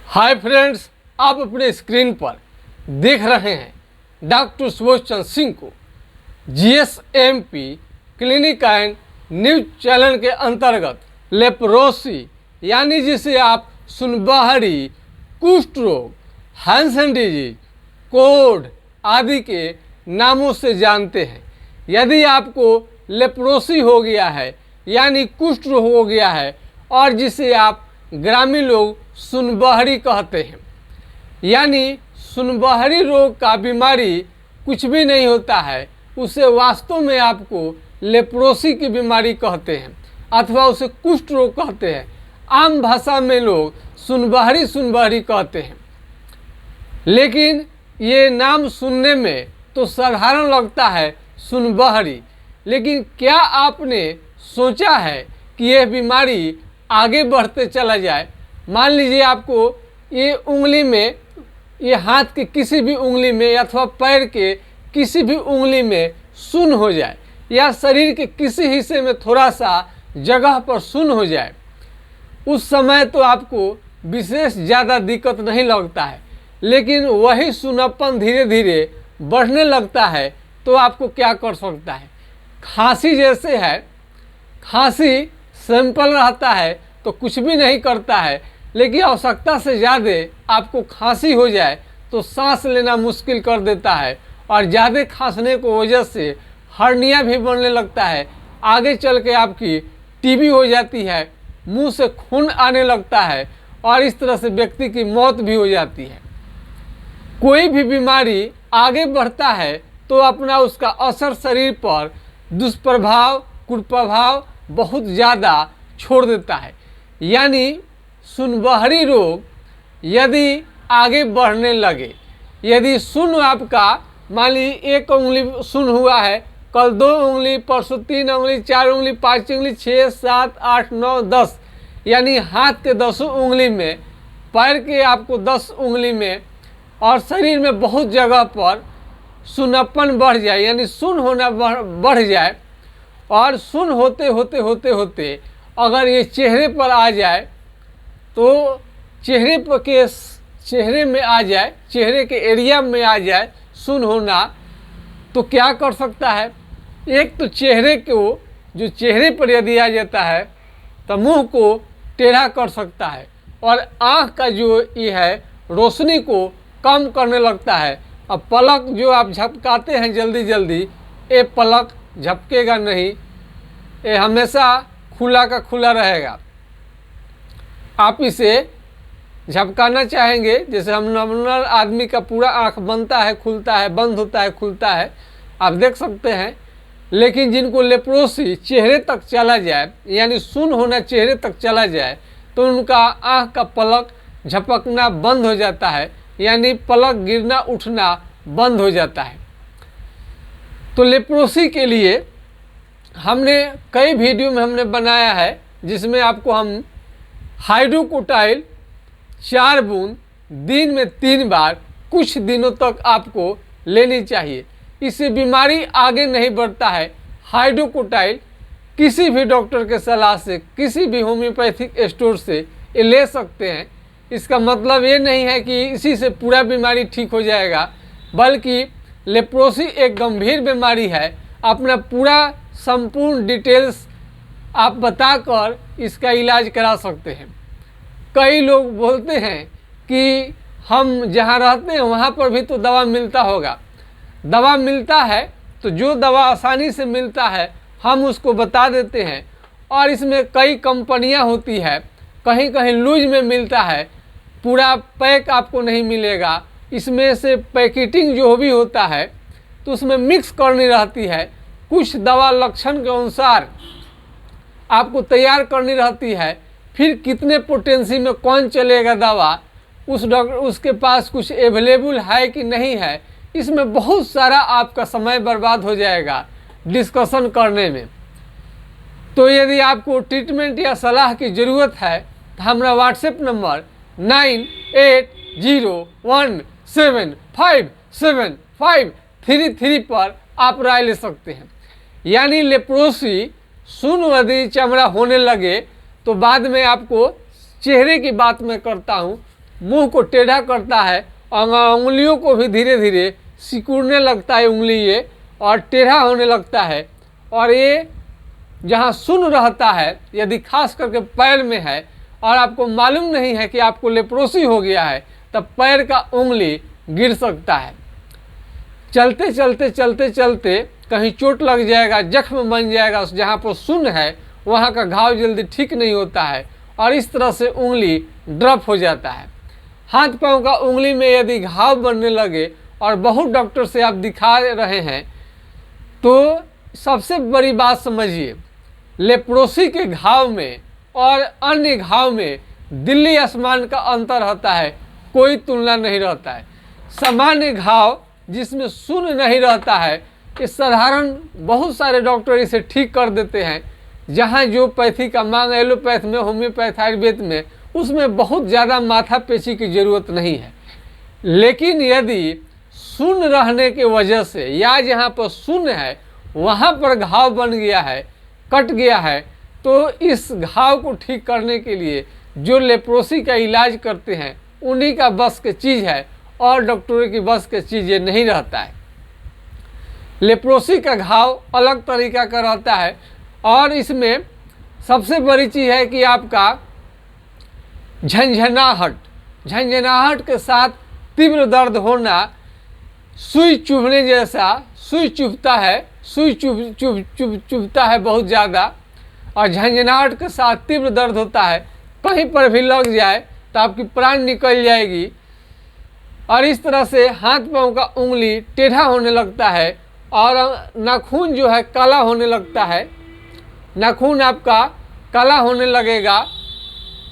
Hi friends, आप अपने screen पर देख रहे हैं डॉक्टर सुबोध चंद्र सिंह को GSMP clinic and news channel के अंतर्गत लेप्रोसी यानी जिसे आप सुनबहरी, कुष्ठ रोग, हैंसन डिजीज, कोढ़ आदि के नामों से जानते हैं। यदि आपको लेप्रोसी हो गया है यानी कुष्ठ रोग हो गया है और जिसे आप ग्रामीण लोग सुनबहरी कहते हैं, यानी सुनबहरी रोग का बीमारी कुछ भी नहीं होता है, उसे वास्तव में आपको लेप्रोसी की बीमारी कहते हैं अथवा उसे कुष्ठ रोग कहते हैं। आम भाषा में लोग सुनबहरी कहते हैं, लेकिन ये नाम सुनने में तो साधारण लगता है सुनबहरी, लेकिन क्या आपने सोचा है कि यह बीमारी आगे बढ़ते चला जाए? मान लीजिए आपको ये उंगली में, ये हाथ के किसी भी उंगली में अथवा पैर के किसी भी उंगली में सुन्न हो जाए या शरीर के किसी हिस्से में थोड़ा सा जगह पर सुन्न हो जाए। उस समय तो आपको विशेष ज़्यादा दिक्कत नहीं लगता है, लेकिन वही सुन्नापन धीरे धीरे बढ़ने लगता है तो आपको क्या कर सकता है? खांसी जैसे है, खांसी सिंपल रहता है तो कुछ भी नहीं करता है, लेकिन आवश्यकता से ज़्यादा आपको खांसी हो जाए तो सांस लेना मुश्किल कर देता है और ज़्यादा खांसने की वजह से हर्निया भी बनने लगता है। आगे चल के आपकी टीबी हो जाती है, मुंह से खून आने लगता है और इस तरह से व्यक्ति की मौत भी हो जाती है। कोई भी बीमारी आगे बढ़ता है तो अपना उसका असर शरीर पर, दुष्प्रभाव, कुप्रभाव बहुत ज़्यादा छोड़ देता है। यानी सुनबहरी रोग यदि आगे बढ़ने लगे, यदि सुन आपका मान लीजिए एक उंगली सुन हुआ है, कल 2 उंगली, परसों 3 उंगली, 4 उंगली, 5 उंगली, 6, 7, 8, 9, 10, यानी हाथ के 10 उंगली में, पैर के आपको 10 उंगली में और शरीर में बहुत जगह पर सुन्नापन बढ़ जाए यानी सुन्न होना बढ़ जाए और सुन्न होते अगर ये चेहरे पर आ जाए तो चेहरे में आ जाए, चेहरे के एरिया में आ जाए सुन्न होना, तो क्या कर सकता है? एक तो चेहरे को, जो चेहरे पर यदि आ जाता है तो मुंह को टेढ़ा कर सकता है और आँख का जो ये है रोशनी को कम करने लगता है। अब पलक जो आप झपकाते हैं जल्दी, ये पलक झपकेगा नहीं, ये हमेशा खुला का खुला रहेगा। आप इसे झपकाना चाहेंगे, जैसे हम नॉर्मल आदमी का पूरा आँख बनता है, खुलता है, बंद होता है, खुलता है, आप देख सकते हैं। लेकिन जिनको लेप्रोसी चेहरे तक चला जाए यानी सुन्न होना चेहरे तक चला जाए तो उनका आँख का पलक झपकना बंद हो जाता है, यानी पलक गिरना उठना बंद हो जाता है। तो लेप्रोसी के लिए हमने कई वीडियो में हमने बनाया है, जिसमें आपको हम हाइड्रोकोटाइल 4 बूंद दिन में 3 बार कुछ दिनों तक आपको लेनी चाहिए। इससे बीमारी आगे नहीं बढ़ता है। हाइड्रोकोटाइल किसी भी डॉक्टर के सलाह से, किसी भी होम्योपैथिक स्टोर से ये ले सकते हैं। इसका मतलब ये नहीं है कि इसी से पूरा बीमारी ठीक हो जाएगा, बल्कि लेप्रोसी एक गंभीर बीमारी है। अपना पूरा संपूर्ण डिटेल्स आप बताकर इसका इलाज करा सकते हैं। कई लोग बोलते हैं कि हम जहाँ रहते हैं वहाँ पर भी तो दवा मिलता होगा। दवा मिलता है तो जो दवा आसानी से मिलता है हम उसको बता देते हैं, और इसमें कई कंपनियाँ होती है, कहीं कहीं लूज में मिलता है, पूरा पैक आपको नहीं मिलेगा। इसमें से पैकेटिंग जो भी होता है तो उसमें मिक्स करनी रहती है, कुछ दवा लक्षण के अनुसार आपको तैयार करनी रहती है। फिर कितने पोटेंसी में कौन चलेगा दवा, उस डॉक्टर उसके पास कुछ अवेलेबल है कि नहीं है, इसमें बहुत सारा आपका समय बर्बाद हो जाएगा डिस्कशन करने में। तो यदि आपको ट्रीटमेंट या सलाह की ज़रूरत है तो हमारा व्हाट्सएप नंबर 9801757533 पर आप राय ले सकते हैं। यानी लेप्रोसी सुन्न यदि चमड़ा होने लगे तो बाद में आपको चेहरे की बात मैं करता हूँ, मुंह को टेढ़ा करता है और उंगलियों को भी धीरे धीरे सिकुड़ने लगता है उंगली ये, और टेढ़ा होने लगता है। और ये जहाँ सुन्न रहता है, यदि खास करके पैर में है और आपको मालूम नहीं है कि आपको लेप्रोसी हो गया है, तब पैर का उंगली गिर सकता है। चलते चलते चलते चलते कहीं चोट लग जाएगा, जख्म बन जाएगा, जहाँ पर सुन्न है वहाँ का घाव जल्दी ठीक नहीं होता है और इस तरह से उंगली ड्रप हो जाता है। हाथ पांव का उंगली में यदि घाव बनने लगे और बहुत डॉक्टर से आप दिखा रहे हैं, तो सबसे बड़ी बात समझिए, लेप्रोसी के घाव में और अन्य घाव में दिल्ली आसमान का अंतर होता है, कोई तुलना नहीं रहता है। सामान्य घाव जिसमें सुन्न नहीं रहता है, ये साधारण बहुत सारे डॉक्टर इसे ठीक कर देते हैं। जहाँ जो पैथी का मांग एलोपैथ में, होम्योपैथ, आयुर्वेद में, उसमें बहुत ज़्यादा माथा पेची की ज़रूरत नहीं है। लेकिन यदि शून्य रहने की वजह से या जहाँ पर शून्य है वहाँ पर घाव बन गया है, कट गया है, तो इस घाव को ठीक करने के लिए जो लेप्रोसी का इलाज करते हैं उन्हीं का बस की चीज़ है और डॉक्टरों की बस की चीज़ ये नहीं रहता है। लेप्रोसी का घाव अलग तरीका का रहता है और इसमें सबसे बड़ी चीज़ है कि आपका झंझनाहट के साथ तीव्र दर्द होना, सुई चुभने जैसा, सुई चुभता है, सुई चुभता है बहुत ज़्यादा, और झंझनाहट के साथ तीव्र दर्द होता है। कहीं पर भी लग जाए तो आपकी प्राण निकल जाएगी। और इस तरह से हाथ पांव का उंगली टेढ़ा होने लगता है और नाखून जो है काला होने लगता है, नाखून आपका काला होने लगेगा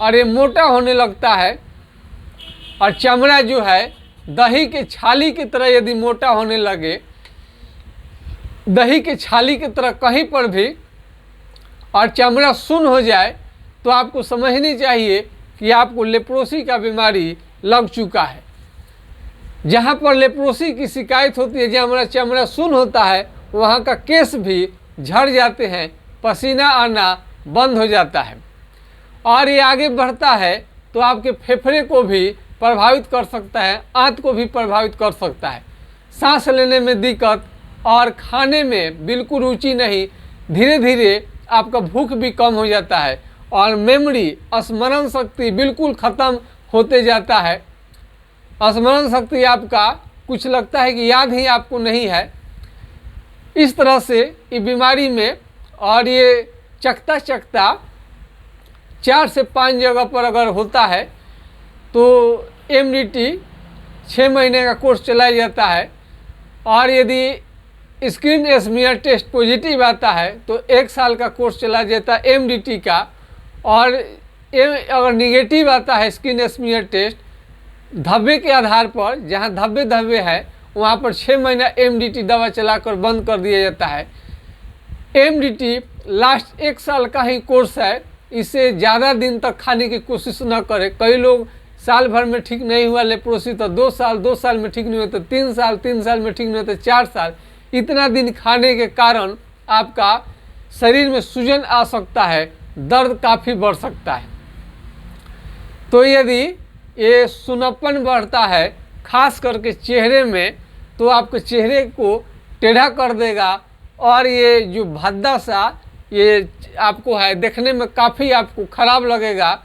और ये मोटा होने लगता है। और चमड़ा जो है दही के छाली की तरह यदि मोटा होने लगे, दही के छाली की तरह कहीं पर भी, और चमड़ा सुन्न हो जाए, तो आपको समझनी चाहिए कि आपको लेप्रोसी का बीमारी लग चुका है। जहाँ पर लेप्रोसी की शिकायत होती है, जहाँ हमारा चमड़ा सुन्न होता है, वहाँ का केस भी झड़ जाते हैं, पसीना आना बंद हो जाता है और ये आगे बढ़ता है तो आपके फेफड़े को भी प्रभावित कर सकता है, आंत को भी प्रभावित कर सकता है, सांस लेने में दिक्कत और खाने में बिल्कुल रुचि नहीं, धीरे धीरे आपका भूख भी कम हो जाता है और मेमोरी, स्मरण शक्ति बिल्कुल ख़त्म होते जाता है। स्मरण शक्ति आपका कुछ लगता है कि याद ही आपको नहीं है। इस तरह से ये बीमारी में, और ये चकता 4 से 5 जगह पर अगर होता है तो MDT 6 महीने का कोर्स चलाया जाता है। और यदि स्क्रीन स्मीयर टेस्ट पॉजिटिव आता है तो 1 साल का कोर्स चला जाता है MDT का, और अगर निगेटिव आता है स्क्रीन स्मीयर टेस्ट धब्बे के आधार पर, जहाँ धब्बे है वहाँ पर 6 महीना MDT दवा चलाकर बंद कर दिया जाता है। MDT लास्ट 1 साल का ही कोर्स है, इसे ज़्यादा दिन तक खाने की कोशिश न करें। कई लोग साल भर में ठीक नहीं हुआ लेप्रोसी तो 2 साल में ठीक नहीं हुआ तो 3 साल में ठीक नहीं हुआ तो 4 साल, इतना दिन खाने के कारण आपका शरीर में सूजन आ सकता है, दर्द काफ़ी बढ़ सकता है। तो यदि ये सुन्नपन बढ़ता है खास करके चेहरे में, तो आपके चेहरे को टेढ़ा कर देगा और ये जो भद्दा सा ये आपको है, देखने में काफ़ी आपको ख़राब लगेगा,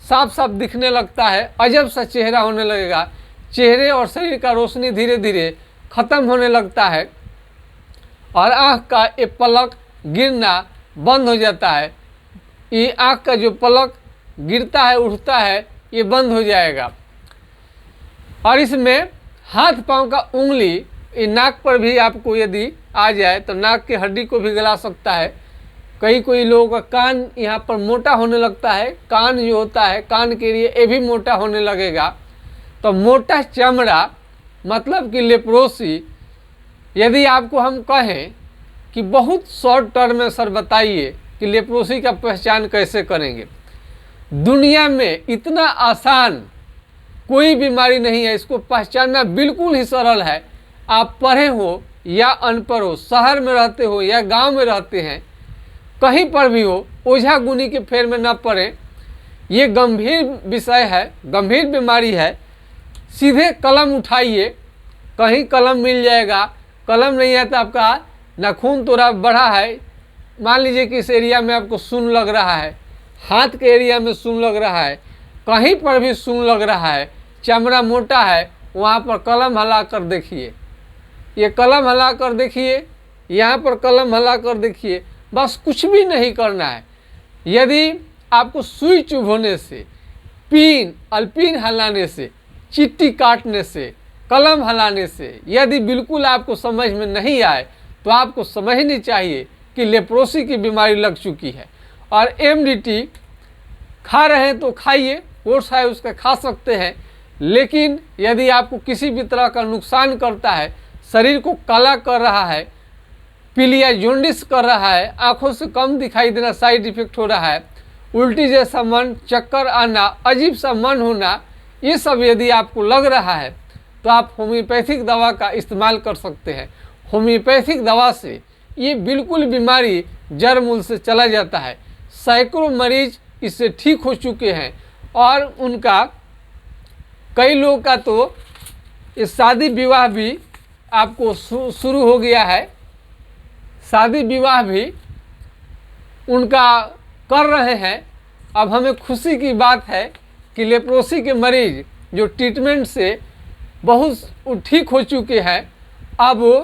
साफ साफ दिखने लगता है, अजब सा चेहरा होने लगेगा, चेहरे और शरीर का रोशनी धीरे धीरे ख़त्म होने लगता है और आँख का ये पलक गिरना बंद हो जाता है। ये आँख का जो पलक गिरता है, उठता है, ये बंद हो जाएगा। और इसमें हाथ पांव का उंगली ये नाक पर भी आपको यदि आ जाए तो नाक की हड्डी को भी गला सकता है। कोई लोगों का कान यहाँ पर मोटा होने लगता है, कान जो होता है कान के लिए ये भी मोटा होने लगेगा। तो मोटा चमड़ा मतलब कि लेप्रोसी, यदि आपको हम कहें कि बहुत शॉर्ट टर्म में सर बताइए कि लेप्रोसी का पहचान कैसे करेंगे, दुनिया में इतना आसान कोई बीमारी नहीं है, इसको पहचानना बिल्कुल ही सरल है। आप पढ़े हो या अनपढ़ हो, शहर में रहते हो या गांव में रहते हैं, कहीं पर भी हो, ओझा गुनी के फेर में न पड़ें। ये गंभीर विषय है, गंभीर बीमारी है। सीधे कलम उठाइए, कहीं कलम मिल जाएगा। कलम नहीं है तो आपका नाखून थोड़ा बड़ा है, मान लीजिए कि इस एरिया में आपको सुन लग रहा है, हाथ के एरिया में सुन लग रहा है, कहीं पर भी सुन लग रहा है, चमड़ा मोटा है, वहाँ पर कलम हिला कर देखिए। ये कलम हिला कर देखिए, यहाँ पर कलम हिला कर देखिए, बस कुछ भी नहीं करना है। यदि आपको सुई चुभोने से, पिन अल्पिन हिलाने से, चिट्ठी काटने से, कलम हिलाने से यदि बिल्कुल आपको समझ में नहीं आए तो आपको समझनी चाहिए कि लेप्रोसी की बीमारी लग चुकी है। और एमडीटी खा रहे हैं तो खाइए, कोर्स है उसका खा सकते हैं, लेकिन यदि आपको किसी भी तरह का नुकसान करता है, शरीर को काला कर रहा है, पीलिया जॉन्डिस कर रहा है, आंखों से कम दिखाई देना साइड इफेक्ट हो रहा है, उल्टी जैसा मन, चक्कर आना, अजीब सा मन होना, ये सब यदि आपको लग रहा है तो आप होम्योपैथिक दवा का इस्तेमाल कर सकते हैं। होम्योपैथिक दवा से ये बिल्कुल बीमारी जड़ मूल से चला जाता है। सैकड़ों मरीज इससे ठीक हो चुके हैं और उनका कई लोगों का तो इस शादी विवाह भी आपको शुरू हो गया है, शादी विवाह भी उनका कर रहे हैं। अब हमें खुशी की बात है कि लेप्रोसी के मरीज जो ट्रीटमेंट से बहुत ठीक हो चुके हैं, अब वो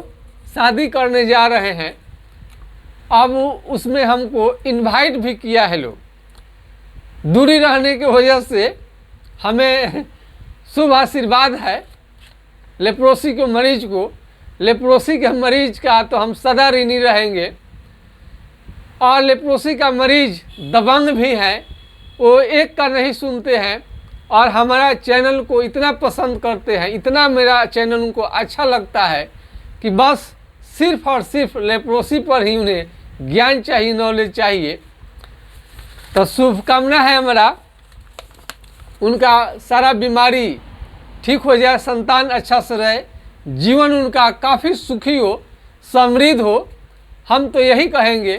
शादी करने जा रहे हैं। अब उसमें हमको इनवाइट भी किया है लोग। दूरी रहने की वजह से हमें शुभ आशीर्वाद है लेप्रोसी के मरीज को। लेप्रोसी के मरीज का तो हम सदा ऋणी रहेंगे। और लेप्रोसी का मरीज दबंग भी है, वो एक का नहीं सुनते हैं और हमारा चैनल को इतना पसंद करते हैं, इतना मेरा चैनल उनको अच्छा लगता है कि बस सिर्फ और सिर्फ लेप्रोसी पर ही उन्हें ज्ञान चाहिए, नॉलेज चाहिए। तो शुभकामना है हमारा, उनका सारा बीमारी ठीक हो जाए, संतान अच्छा से रहे, जीवन उनका काफ़ी सुखी हो, समृद्ध हो। हम तो यही कहेंगे,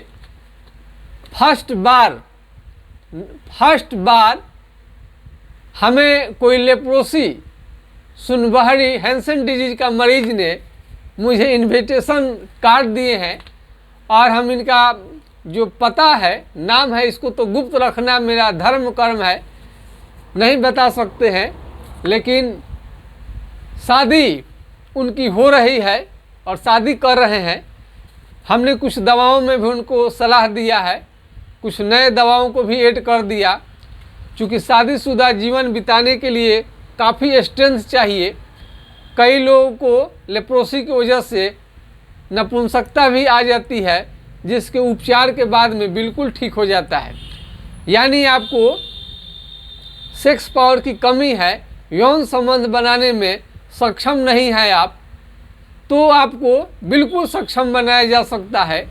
फर्स्ट बार हमें कोई लेप्रोसी सुनबहरी हैंसन डिजीज का मरीज ने मुझे इनविटेशन कार्ड दिए हैं और हम इनका जो पता है, नाम है, इसको तो गुप्त रखना मेरा धर्म कर्म है, नहीं बता सकते हैं। लेकिन शादी उनकी हो रही है और शादी कर रहे हैं। हमने कुछ दवाओं में भी उनको सलाह दिया है, कुछ नए दवाओं को भी ऐड कर दिया, क्योंकि शादीशुदा जीवन बिताने के लिए काफ़ी स्ट्रेंथ चाहिए। कई लोगों को लेप्रोसी की वजह से नपुंसकता भी आ जाती है, जिसके उपचार के बाद में बिल्कुल ठीक हो जाता है। यानी आपको सेक्स पावर की कमी है, यौन संबंध बनाने में सक्षम नहीं है आप, तो आपको बिल्कुल सक्षम बनाया जा सकता है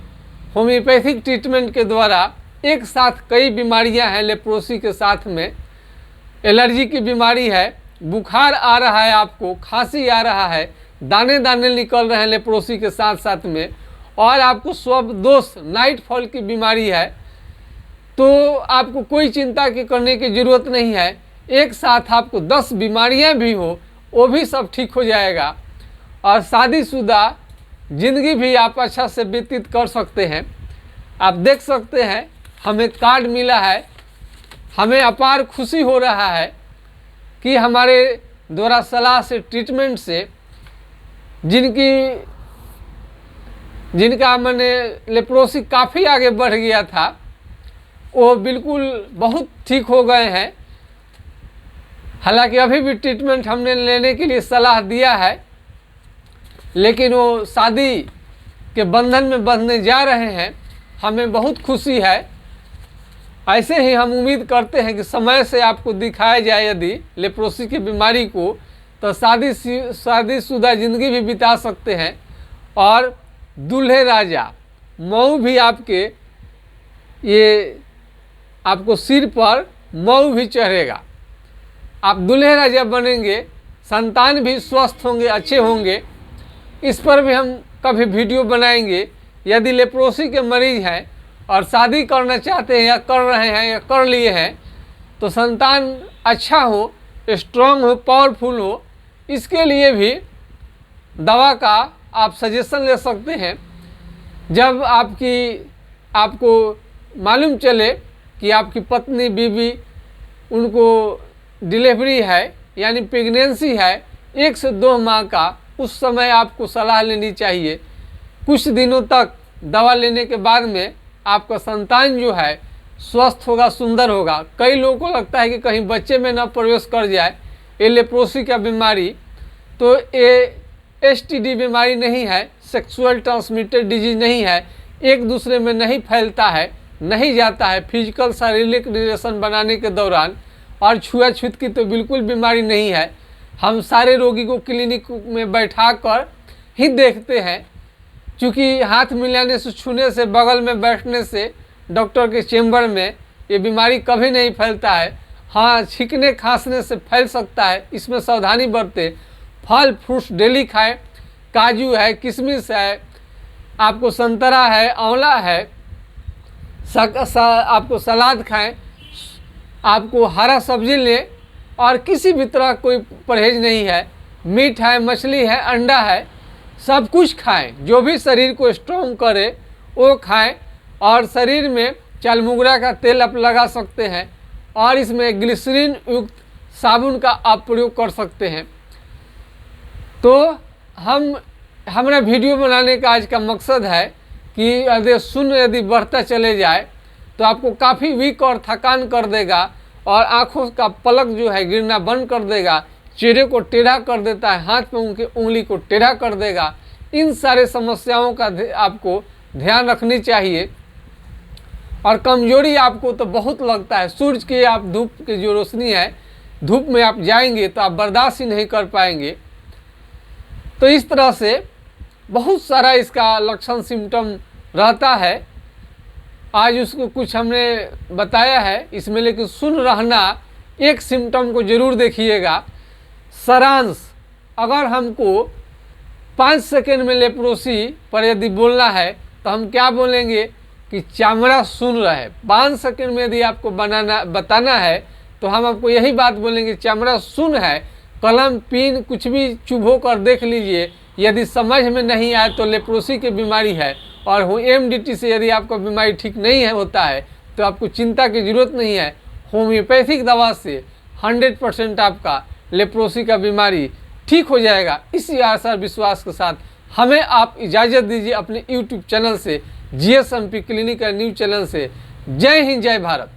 होम्योपैथिक ट्रीटमेंट के द्वारा। एक साथ कई बीमारियां हैं लेप्रोसी के साथ में, एलर्जी की बीमारी है, बुखार आ रहा है, आपको खांसी आ रहा है, दाने दाने निकल रहे हैं लेप्रोसी के साथ साथ में, और आपको स्वबदोष नाइट फॉल की बीमारी है, तो आपको कोई चिंता करने की ज़रूरत नहीं है। एक साथ आपको 10 बीमारियां भी हो, वो भी सब ठीक हो जाएगा और शादीशुदा ज़िंदगी भी आप अच्छा से व्यतीत कर सकते हैं। आप देख सकते हैं, हमें कार्ड मिला है, हमें अपार खुशी हो रहा है कि हमारे द्वारा सलाह से, ट्रीटमेंट से जिनका मैंने लेप्रोसी काफ़ी आगे बढ़ गया था, वो बिल्कुल बहुत ठीक हो गए हैं। हालांकि अभी भी ट्रीटमेंट हमने लेने के लिए सलाह दिया है, लेकिन वो शादी के बंधन में बंधने जा रहे हैं। हमें बहुत खुशी है। ऐसे ही हम उम्मीद करते हैं कि समय से आपको दिखाया जाए यदि लेप्रोसी की बीमारी को, तो शादीशुदा ज़िंदगी भी बिता सकते हैं और दूल्हे राजा मऊ भी आपको सिर पर मऊ भी चढ़ेगा। आप दूल्हे राजा बनेंगे, संतान भी स्वस्थ होंगे, अच्छे होंगे। इस पर भी हम कभी वीडियो बनाएंगे। यदि लेप्रोसी के मरीज हैं और शादी करना चाहते हैं या कर रहे हैं या कर लिए हैं, तो तो संतान अच्छा हो, स्ट्रांग हो, पावरफुल हो, इसके लिए भी दवा का आप सजेशन ले सकते हैं। जब आपको मालूम चले कि आपकी पत्नी बीवी उनको डिलीवरी है यानी प्रेगनेंसी है 1 से 2 माह का, उस समय आपको सलाह लेनी चाहिए। कुछ दिनों तक दवा लेने के बाद में आपका संतान जो है स्वस्थ होगा, सुंदर होगा। कई लोगों को लगता है कि कहीं बच्चे में न प्रवेश कर जाए ये लेप्रोसी का बीमारी, तो ये STD बीमारी नहीं है, सेक्सुअल ट्रांसमिटेड डिजीज नहीं है, एक दूसरे में नहीं फैलता है, नहीं जाता है फिजिकल शारीरिक रिलेशन बनाने के दौरान, और छुआछूत की तो बिल्कुल बीमारी नहीं है। हम सारे रोगी को क्लिनिक में बैठा कर ही देखते हैं, क्योंकि हाथ मिलाने से, छूने से, बगल में बैठने से, डॉक्टर के चेम्बर में ये बीमारी कभी नहीं फैलता है। हाँ, छींकने खांसने से फैल सकता है, इसमें सावधानी बरतें। फल फ्रूट्स डेली खाएं, काजू है, किशमिश है, आपको संतरा है, आंवला है, आपको सलाद खाएं, आपको हरा सब्जी लें, और किसी भी तरह कोई परहेज नहीं है। मीट है, मछली है, अंडा है, सब कुछ खाएं जो भी शरीर को स्ट्रॉन्ग करे वो खाएं। और शरीर में चालमुगरा का तेल आप लगा सकते हैं, और इसमें ग्लिसरीन युक्त साबुन का आप प्रयोग कर सकते हैं। तो हमारा वीडियो बनाने का आज का मकसद है कि यदि बढ़ता चले जाए तो आपको काफ़ी वीक और थकान कर देगा, और आँखों का पलक जो है गिरना बंद कर देगा, चेहरे को टेढ़ा कर देता है, हाथ में उंगली को टेढ़ा कर देगा। इन सारे समस्याओं का आपको ध्यान रखनी चाहिए। और कमजोरी आपको तो बहुत लगता है, सूरज की आप धूप की जो रोशनी है, धूप में आप जाएंगे तो आप बर्दाश्त ही नहीं कर पाएंगे। तो इस तरह से बहुत सारा इसका लक्षण सिम्टम रहता है। आज उसको कुछ हमने बताया है इसमें, लेकिन सुन रहना एक सिम्टम को जरूर देखिएगा। सारांश, अगर हमको 5 सेकेंड में लेप्रोसी पर यदि बोलना है तो हम क्या बोलेंगे कि चमड़ा सुन रहा है। 5 सेकेंड में यदि आपको बताना है तो हम आपको यही बात बोलेंगे, चमड़ा सुन है। कलम पेन कुछ भी चुभो कर देख लीजिए, यदि समझ में नहीं आए तो लेप्रोसी की बीमारी है। और MDT से यदि आपका बीमारी ठीक नहीं है होता है तो आपको चिंता की जरूरत नहीं है। होम्योपैथिक दवा से 100% आपका लेप्रोसी का बीमारी ठीक हो जाएगा। इसी आशा और विश्वास के साथ हमें आप इजाज़त दीजिए अपने YouTube चैनल से, GSMP क्लिनिक न्यूज़ चैनल से। जय हिंद, जय भारत।